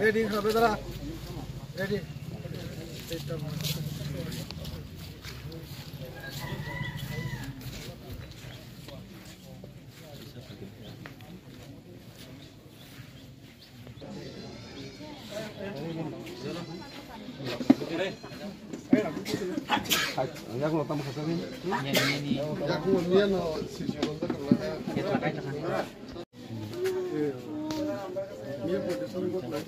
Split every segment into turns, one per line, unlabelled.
Ready, brother. Ready.
Jak lo tam khasabi?
Jak mo niyan no sisyon ta kala. Niya po sa likod lang.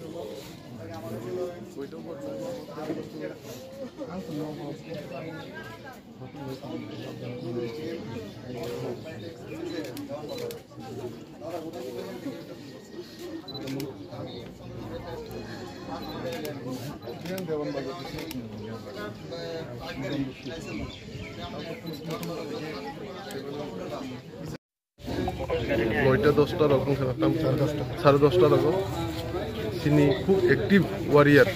Loita 10টা রকম খেলাতাম 10:30 রকম সিনি খুব active warrior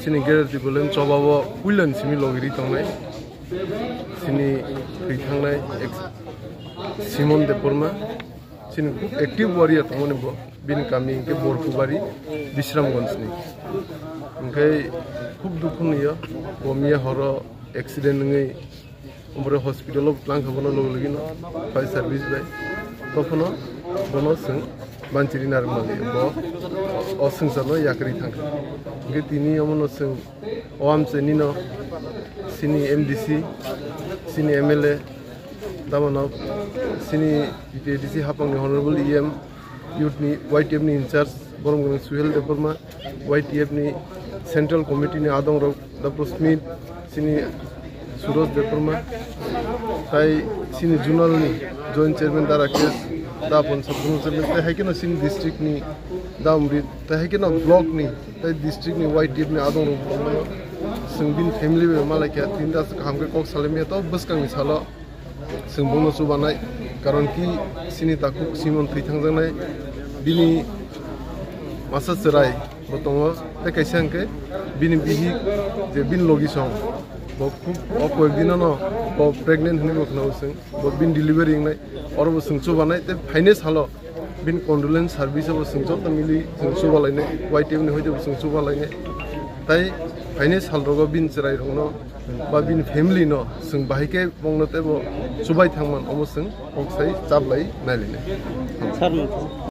সিনি গেরতি বলেন চবাবো কুইলেন সিমি লগিরি থাंनाय সিনি थैखांनाय सिमन देबबर्मा सिनि खूब active Warrier थांमोन बिन गामि के बरकुबारी विश्रामगंजनि ओमफ्राय खूब दुखु नुयो गमिया हर एक्सिडेंट नङै ओमफ्राय हस्पिटालाव लांखाबोनो लगनो फायर सार्भिस बाय तखनो बनो जों मानसिनि नारमालि ब असंसारनो याकरि थांखो ओमफ्राय तिनि अमनो जों ओआमसेनि न सिनि एमडीसी सिनि एमएलए दामानो सिनि बीटीडीसी हापांनि हनरेबल ईएम यूथनि वाईटीएफनि इंचार्ज बरमगोन सुहेल देबबर्मा वाईटीएफनि सेंट्रल कमिटीनि adong डॉक्टर स्मिथ सिनि सुरज देबबर्मा ताई सिनि जुनालनि जॉइंट चेयरमैन दाराकेश दापन सबजन चेयरमैन ताहायकेनो सिनि डिस्ट्रिक्टनि दामरि ताहायकेनो ब्लॉकनि ताई डिस्ट्रिक्टनि वाईटीएफनि adong जोंबिन फैमिलि मालायके तीनटा हामके कक सालेमिया तो बसकांनि सालो जों बुंनो सुबानाय कारण कि सिनि ताकु सिमन थैथांजानाय बिनि मासा चराय बतंग ते कैसांके बिनि बिहि जे बिन लगिसं ब खूब अकय दिन न ब प्रेग्नेंट हनि बखनाव जों ब बिन डिलीवरी नाय और ब जों सुबानाय ते फाइनेस हालो बिन कंडोलेंस सर्विस अब जों जत मिलि जों सुबालायनाय वाईटीएमनि होइदो जों सुबालायनाय ताई फाइनेस हालरगो बिन चराय रंनो बा बिन फैमिली न जों बाहायके बंनते ब सुबाय थांमोन अमो जों अक्साय जाबलाय नायलायनाय